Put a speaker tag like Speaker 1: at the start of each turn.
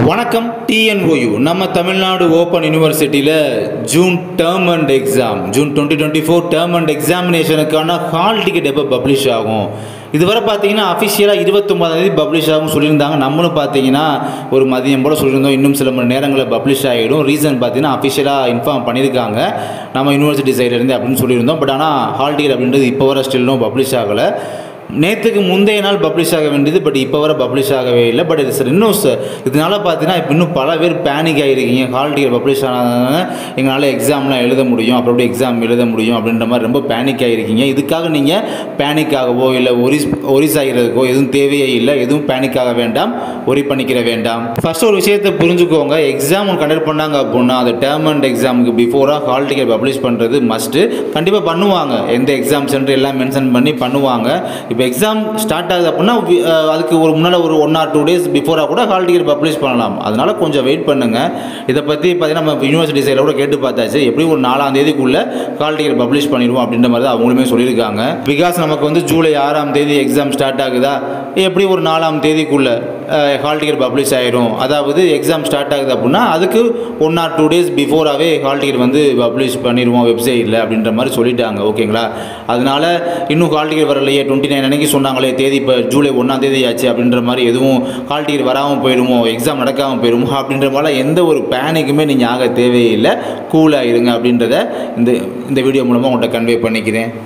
Speaker 1: வணக்கம் TNOU நம்ம Tamil Nadu open யூனிவர்சிட்டியில் June term and exam June 2024 term and எக்ஸாமினேஷனுக்கான ஹால் டிக்கெட் எப்போ பப்ளிஷ் ஆகும். இதுவரை பார்த்தீங்கன்னா அஃபிஷியலாக 29ஆம் தேதி பப்ளிஷ் ஆகும் சொல்லியிருந்தாங்க. நம்மளும் பார்த்தீங்கன்னா ஒரு மதியம் போல் சொல்லியிருந்தோம், இன்னும் சில மணி நேரங்களில் பப்ளிஷ் ஆகிடும். ரீசன் பார்த்தீங்கன்னா அஃபிஷியலாக இன்ஃபார்ம் பண்ணியிருக்காங்க நம்ம யூனிவர்சிட்டி சைட்லேருந்து அப்படின்னு சொல்லியிருந்தோம். பட் ஆனால் ஹால் டிக்கெட் அப்படின்றது இப்போ வர ஸ்டில்லும் பப்ளிஷ் ஆகலை. நேற்றுக்கு முந்தைய நாள் பப்ளிஷ் ஆக வேண்டியது, பட் இப்போ வர பப்ளிஷ் ஆகவே இல்லை. பட் இது சார் இன்னும் இதனால் பார்த்தீங்கன்னா இப்போ இன்னும் பல பேர் பேனிக் ஆகிருக்கீங்க. ஹால் டிக்கெட் பப்ளிஷ் ஆனதுனால எங்களால் எக்ஸாம்லாம் எழுத முடியும், அப்புறம் எப்படி எக்ஸாம் எழுத முடியும் அப்படின்ற மாதிரி ரொம்ப பேனிக் ஆகிருக்கீங்க. இதுக்காக நீங்கள் பேனிக் ஆகவோ இல்லை ஒரிஸ் ஆகிறதுக்கோ எதுவும் தேவையே இல்லை. எதுவும் பேனிக் ஆக வேண்டாம், ஒரி பண்ணிக்கிற வேண்டாம். ஃபர்ஸ்ட் ஒரு விஷயத்தை புரிஞ்சுக்கோங்க. எக்ஸாம் கண்டக்ட் பண்ணாங்க அப்படின்னா அந்த டேர்ம் அண்ட் எக்ஸாமுக்கு பிஃபோராக ஹால் டிக்கெட் பப்ளிஷ் பண்ணுறது மஸ்ட்டு. கண்டிப்பாக பண்ணுவாங்க, எந்த எக்ஸாம் சென்டர் எல்லாம் மென்ஷன் பண்ணி பண்ணுவாங்க. இப்போ எக்ஸாம் ஸ்டார்ட் ஆகுது அப்படின்னா அதுக்கு ஒரு முன்னால் ஒரு 1 or 2 days பிஃபோராக கூட ஹால் டிக்கெட் பப்ளிஷ் பண்ணலாம். அதனால் கொஞ்சம் வெயிட் பண்ணுங்கள். இதை பற்றி பார்த்தீங்கன்னா நம்ம யூனிவர்சிட்டி சைடில் கூட கேட்டு பார்த்தாச்சு. எப்படியும் ஒரு 4ஆம் தேதிக்குள்ளே ஹால் டிக்கெட் பப்ளிஷ் பண்ணிடுவோம் அப்படின்ற மாதிரி தான் அவங்களுமே சொல்லியிருக்காங்க. பிகாஸ் நமக்கு வந்து ஜூலை 6ஆம் தேதி எக்ஸாம் ஸ்டார்ட் ஆகுதா, எப்படி ஒரு 4ஆம் தேதிக்குள்ளே ஹால் டிக்கெட் பப்ளிஷ் ஆகிடும். அதாவது எக்ஸாம் ஸ்டார்ட் ஆகுது அப்படின்னா அதுக்கு 1 or 2 days பிஃபோராகவே ஹால் டிக்கெட் வந்து பப்ளிஷ் பண்ணிடுவோம் வெப்சைட்டில் அப்படின்ற மாதிரி சொல்லிட்டாங்க. ஓகேங்களா? அதனால் இன்னும் ஹால் டிக்கெட் வரலையே, 29 அன்னைக்கு சொன்னாங்களே தேதி, இப்போ ஜூலை 1ஆம் தேதி ஆச்சு அப்படின்ற மாதிரி எதுவும் ஹால் டிக்கெட் வராமல் போயிடுமோ, எக்ஸாம் நடக்காமல் போயிடுமோ அப்படின்ற மாதிரிலாம் எந்த ஒரு பேனிக்குமே நீங்கள் ஆக தேவையில்லை. கூலாக இருங்க அப்படின்றத இந்த வீடியோ மூலமாக உங்கள்கிட்ட கன்வே பண்ணிக்கிறேன்.